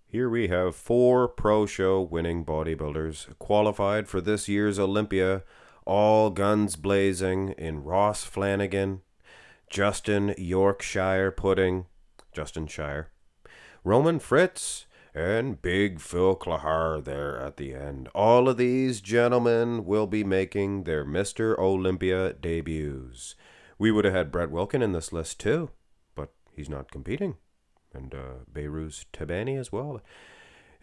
Here we have 4 pro show winning bodybuilders qualified for this year's Olympia, all guns blazing in Ross Flanigan, Justin Yorkshire Pudding, Justin Shier, Roman Fritz, and Big Phil Clahar there at the end. All of these gentlemen will be making their Mr. Olympia debuts. We would have had Brett Wilkin in this list too, but he's not competing. And Beirut Tabani as well.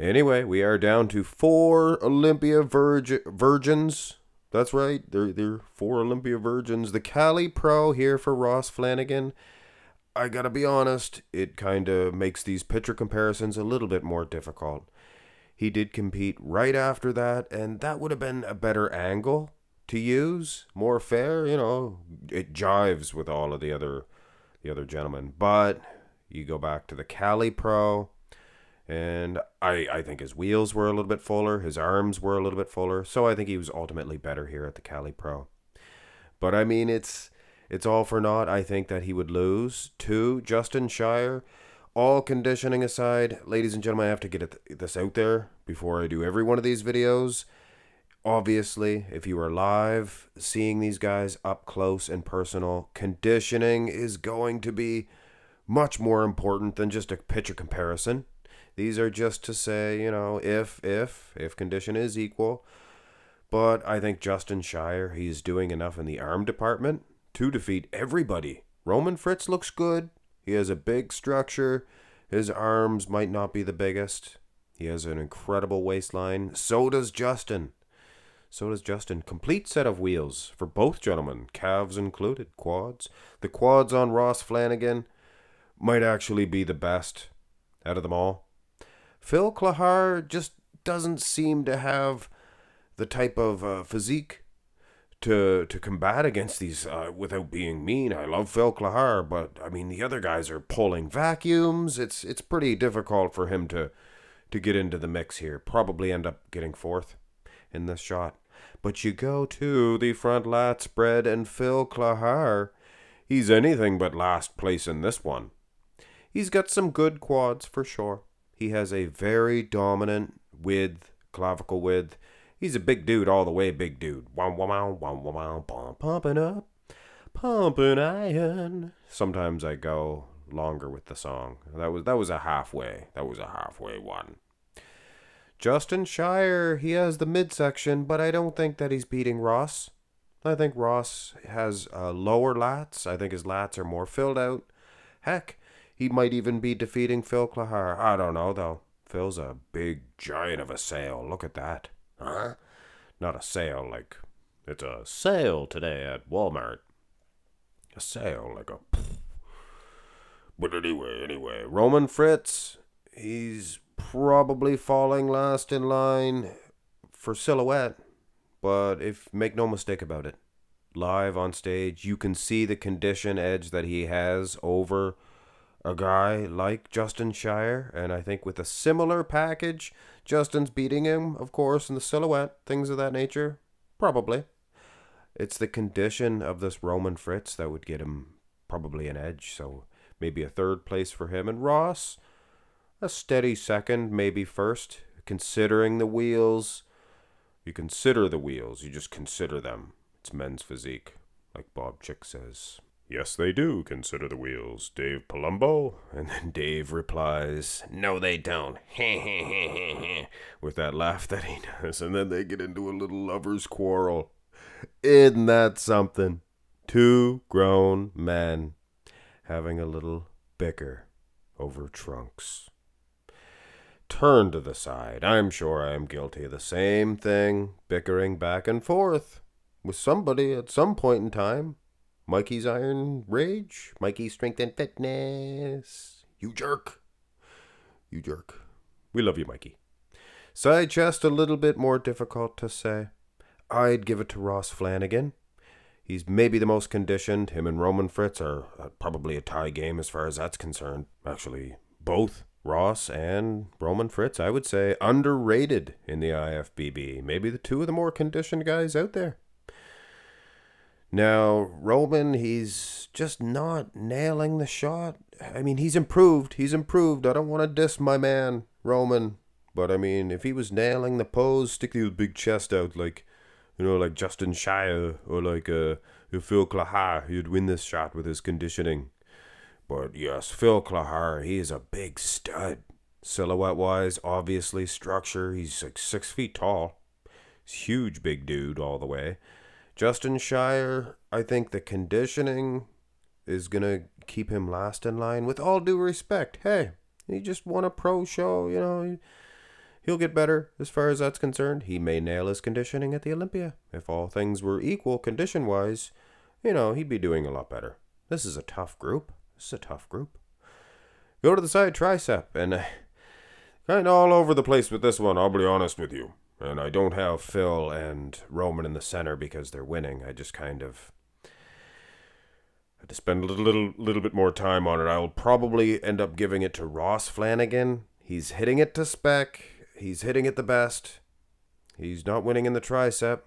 Anyway, we are down to 4 Olympia virgins. That's right, they're 4 Olympia virgins. The Cali Pro here for Ross Flanigan. I gotta be honest, it kind of makes these picture comparisons a little bit more difficult. He did compete right after that, and that would have been a better angle to use, more fair. It jives with all of the other gentlemen. But you go back to the Cali Pro, and I think his wheels were a little bit fuller, his arms were a little bit fuller, so I think he was ultimately better here at the Cali Pro. But I mean, it's all for naught. I think that he would lose to Justin Shier. All conditioning aside, ladies and gentlemen, I have to get this out there before I do every one of these videos. Obviously, if you are live seeing these guys up close and personal, conditioning is going to be much more important than just a picture comparison. These are just to say, if condition is equal. But I think Justin Shier, he's doing enough in the arm department to defeat everybody. Roman Fritz looks good. He has a big structure. His arms might not be the biggest. He has an incredible waistline. So does Justin. Complete set of wheels for both gentlemen, calves included, quads. The quads on Ross Flanigan might actually be the best out of them all. Phil Clahar just doesn't seem to have the type of physique to combat against these without being mean. I love Phil Clahar, but I mean, the other guys are pulling vacuums. It's pretty difficult for him to get into the mix here. Probably end up getting 4th in this shot. But you go to the front lat spread, and Phil Clahar, he's anything but last place in this one. He's got some good quads for sure. He has a very dominant width, clavicle width. He's a big dude all the way, big dude. Pumping up, pumping iron. Sometimes I go longer with the song. That was a halfway. That was a halfway one. Justin Shier, he has the midsection, but I don't think that he's beating Ross. I think Ross has lower lats. I think his lats are more filled out. Heck, he might even be defeating Phil Clahar. I don't know, though. Phil's a big giant of a sail. Look at that. Huh? Not a sail like it's a sale today at Walmart. A sail like a... But anyway. Roman Fritz, he's probably falling last in line for silhouette. But make no mistake about it, live on stage, you can see the condition edge that he has over a guy like Justin Shier, and I think with a similar package, Justin's beating him, of course, in the silhouette, things of that nature. Probably. It's the condition of this Roman Fritz that would get him probably an edge, so maybe a 3rd place for him. And Ross, a steady 2nd, maybe 1st, considering the wheels. You consider the wheels, you just consider them. It's men's physique, like Bob Chick says. Yes, they do consider the wheels, Dave Palumbo. And then Dave replies, no, they don't. With that laugh that he does. And then they get into a little lover's quarrel. Isn't that something? 2 grown men having a little bicker over trunks. Turn to the side. I'm sure I am guilty of the same thing, bickering back and forth with somebody at some point in time. Mikey's Iron Rage, Mikey's Strength and Fitness. You jerk. We love you, Mikey. Side chest a little bit more difficult to say. I'd give it to Ross Flanigan. He's maybe the most conditioned. Him and Roman Fritz are probably a tie game as far as that's concerned. Actually, both Ross and Roman Fritz, I would say, underrated in the IFBB. Maybe the 2 of the more conditioned guys out there. Now, Roman, he's just not nailing the shot. I mean, he's improved. I don't want to diss my man. Roman. But I mean, if he was nailing the pose, stick his big chest out like, like Justin Shier or like Phil Clahar, he'd win this shot with his conditioning. But yes, Phil Clahar, he is a big stud. Silhouette-wise, obviously, structure, he's like 6 feet tall. He's a huge big dude all the way. Justin Shier, I think the conditioning is going to keep him last in line. With all due respect, hey, he just won a pro show, he'll get better as far as that's concerned. He may nail his conditioning at the Olympia. If all things were equal condition-wise, he'd be doing a lot better. This is a tough group. Go to the side tricep, and kind of all over the place with this one, I'll be honest with you. And I don't have Phil and Roman in the center because they're winning. I just kind of had to spend a little bit more time on it. I'll probably end up giving it to Ross Flanigan. He's hitting it to spec. He's hitting it the best. He's not winning in the tricep.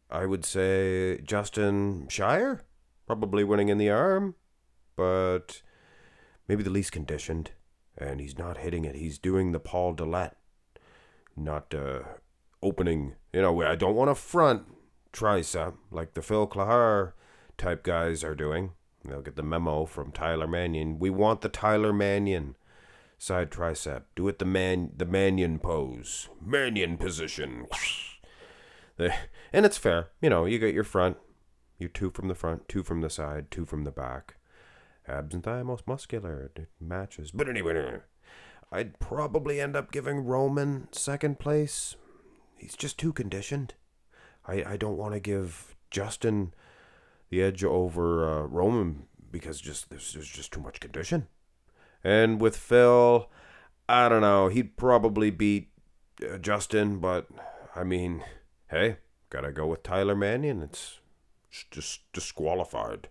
I would say Justin Shier, probably winning in the arm, but maybe the least conditioned. And he's not hitting it. He's doing the Paul Dillette, not opening. I don't want a front tricep like the Phil Clahar type guys are doing. They'll get the memo from Tyler Mannion. We want the Tyler Mannion side tricep. Do it the Mannion pose. Mannion position. And it's fair. You get your front. You're 2 from the front, 2 from the side, 2 from the back. Abs and thigh, most muscular. It matches. But anyway, I'd probably end up giving Roman second place. He's just too conditioned. I don't want to give Justin the edge over Roman because there's just too much condition. And with Phil, I don't know. He'd probably beat Justin, but I mean, hey, gotta go with Tyler Mannion. It's just disqualified.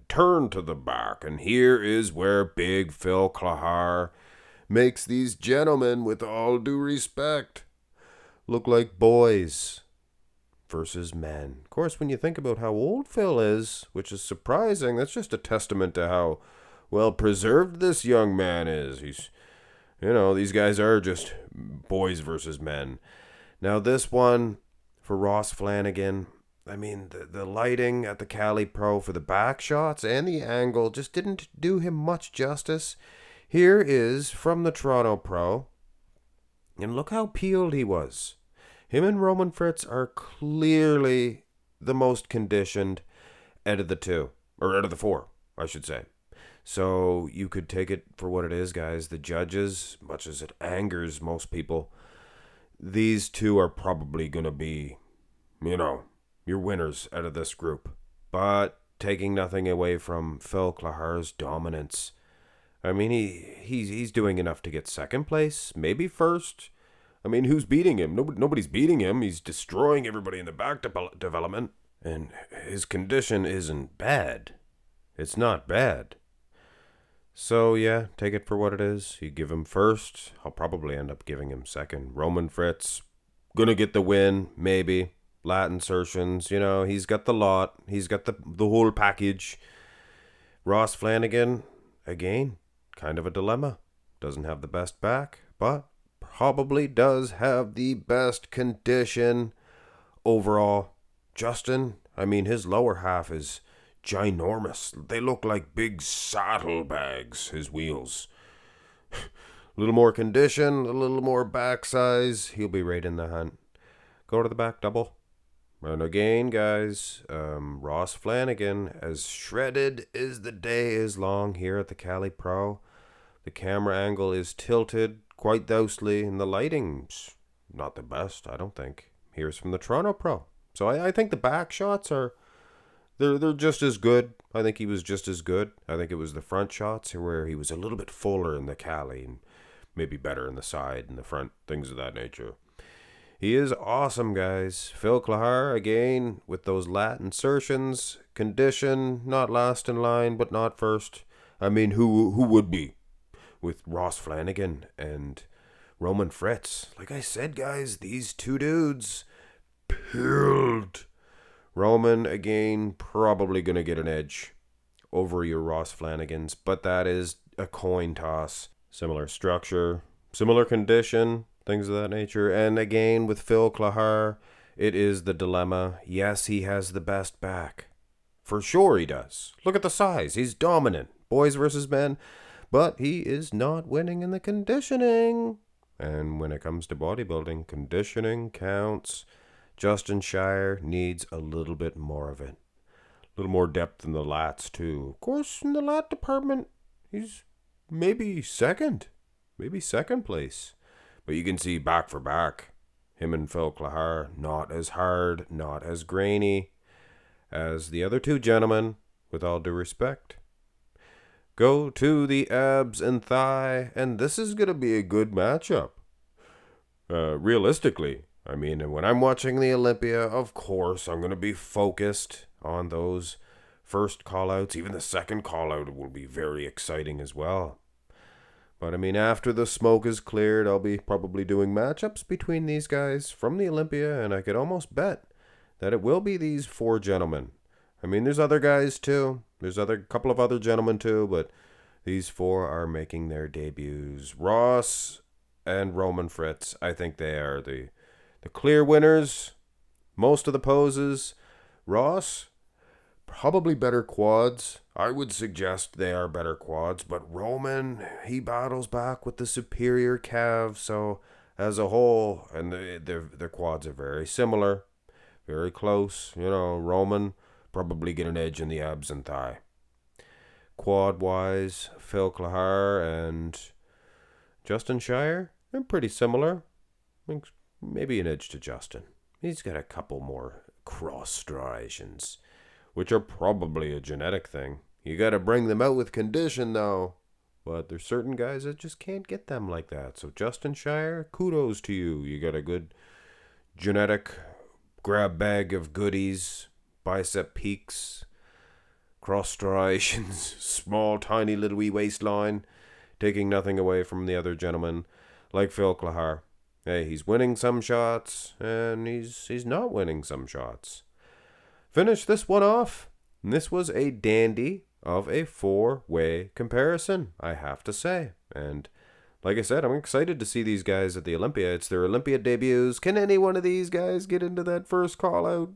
Turn to the back, and here is where big Phil Clahar makes these gentlemen, with all due respect, look like boys versus men. Of course, when you think about how old Phil is, which is surprising, that's just a testament to how well preserved this young man is. He's, these guys are just boys versus men. Now this one, for Ross Flanigan, I mean, the lighting at the Cali Pro for the back shots and the angle just didn't do him much justice. Here is from the Toronto Pro, and look how peeled he was. Him and Roman Fritz are clearly the most conditioned out of the 2, or out of the 4, I should say. So you could take it for what it is, guys. The judges, much as it angers most people, these 2 are probably going to be, your winners out of this group. But taking nothing away from Phil Clahar's dominance. I mean, he's doing enough to get second place, maybe first. I mean, who's beating him? Nobody's beating him. He's destroying everybody in the back development. And his condition isn't bad. It's not bad. So, yeah, take it for what it is. You give him first. I'll probably end up giving him second. Roman Fritz, gonna get the win, maybe. Lat insertions, he's got the lot. He's got the whole package. Ross Flanigan, again, kind of a dilemma. Doesn't have the best back, but probably does have the best condition overall. Justin, I mean, his lower half is ginormous. They look like big saddlebags, his wheels. A little more condition, a little more back size. He'll be right in the hunt. Go to the back double. And again, guys, Ross Flanigan, as shredded as the day is long here at the Cali Pro. The camera angle is tilted quite dousely, and the lighting's not the best, I don't think. Here's from the Toronto Pro. So I think the back shots are, they're just as good. I think he was just as good. I think it was the front shots where he was a little bit fuller in the Cali and maybe better in the side and the front, things of that nature. He is awesome, guys. Phil Clahar, again, with those lat insertions. Condition, not last in line, but not first. I mean, who would be? With Ross Flanigan and Roman Fritz. Like I said, guys, these 2 dudes peeled. Roman, again, probably going to get an edge over your Ross Flanagans, but that is a coin toss. Similar structure. Similar condition, things of that nature. And again, with Phil Clahar, it is the dilemma. Yes, he has the best back. For sure he does. Look at the size. He's dominant. Boys versus men. But he is not winning in the conditioning. And when it comes to bodybuilding, conditioning counts. Justin Shier needs a little bit more of it. A little more depth in the lats, too. Of course, in the lat department, he's maybe second place. But you can see back for back, him and Phil Clahar, not as hard, not as grainy as the other two gentlemen, with all due respect. Go to the abs and thigh, and this is going to be a good matchup. Realistically, I mean, when I'm watching the Olympia, of course, I'm going to be focused on those first call-outs. Even the second call-out will be very exciting as well. But I mean, after the smoke is cleared, I'll be probably doing matchups between these guys from the Olympia, and I could almost bet that it will be these four gentlemen. I mean, there's other guys too. There's a couple of other gentlemen too, but these four are making their debuts. Ross and Roman Fritz, I think they are the clear winners. Most of the poses. Ross, probably better quads. I would suggest they are better quads, but Roman, he battles back with the superior calves, so as a whole, and their quads are very similar, very close. You know, Roman probably get an edge in the abs and thigh. Quad-wise, Phil Clahar and Justin Shier, they're pretty similar. Maybe an edge to Justin. He's got a couple more cross striations, which are probably a genetic thing. You got to bring them out with condition, though. But there's certain guys that just can't get them like that. So Justin Shier, kudos to you. You got a good genetic grab bag of goodies, bicep peaks, cross striations, small, tiny little wee waistline, taking nothing away from the other gentleman, like Phil Clahar. Hey, he's winning some shots, and he's not winning some shots. Finish this one off. And this was a dandy of a four-way comparison, I have to say. And like I said, I'm excited to see these guys at the Olympia. It's their Olympia debuts. Can any one of these guys get into that first call-out?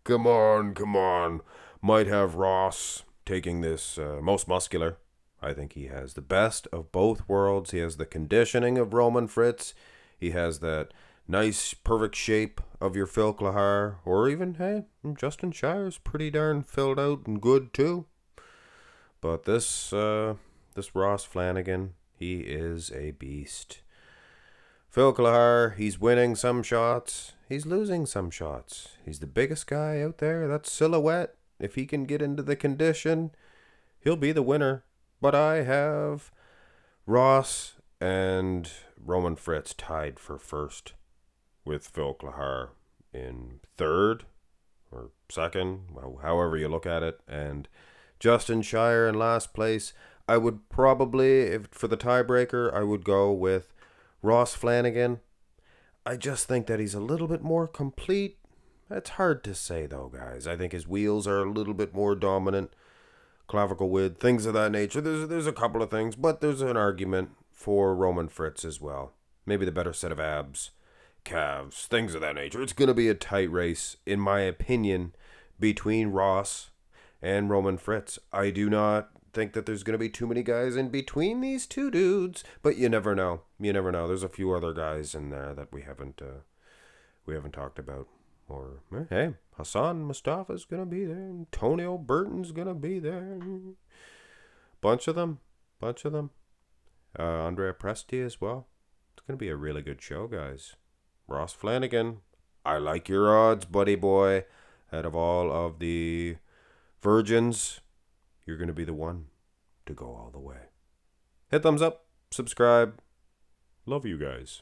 Come on. Might have Ross taking this most muscular. I think he has the best of both worlds. He has the conditioning of Roman Fritz. He has that nice, perfect shape of your Phil Clahar. Or even, hey, Justin Shier's pretty darn filled out and good too. But this Ross Flanigan, he is a beast. Phil Clahar, he's winning some shots. He's losing some shots. He's the biggest guy out there. That silhouette, if he can get into the condition, he'll be the winner. But I have Ross and Roman Fritz tied for first, with Phil Clahar in third or second, however you look at it, and Justin Shier in last place. I would probably, if for the tiebreaker, I would go with Ross Flanigan. I just think that he's a little bit more complete. It's hard to say though, guys. I think his wheels are a little bit more dominant. Clavicle width, things of that nature. There's a couple of things, but there's an argument for Roman Fritz as well. Maybe the better set of abs, calves, things of that nature. It's going to be a tight race, in my opinion, between Ross and Roman Fritz. I do not think that there's going to be too many guys in between these two dudes, but you never know. There's a few other guys in there that we haven't talked about. Or, hey, Hassan Mustafa's going to be there. Antonio Burton's going to be there. Bunch of them. Andrea Presti as well. It's going to be a really good show, guys. Ross Flanigan, I like your odds, buddy boy. Out of all of the virgins, you're going to be the one to go all the way. Hit thumbs up, subscribe. Love you guys.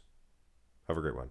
Have a great one.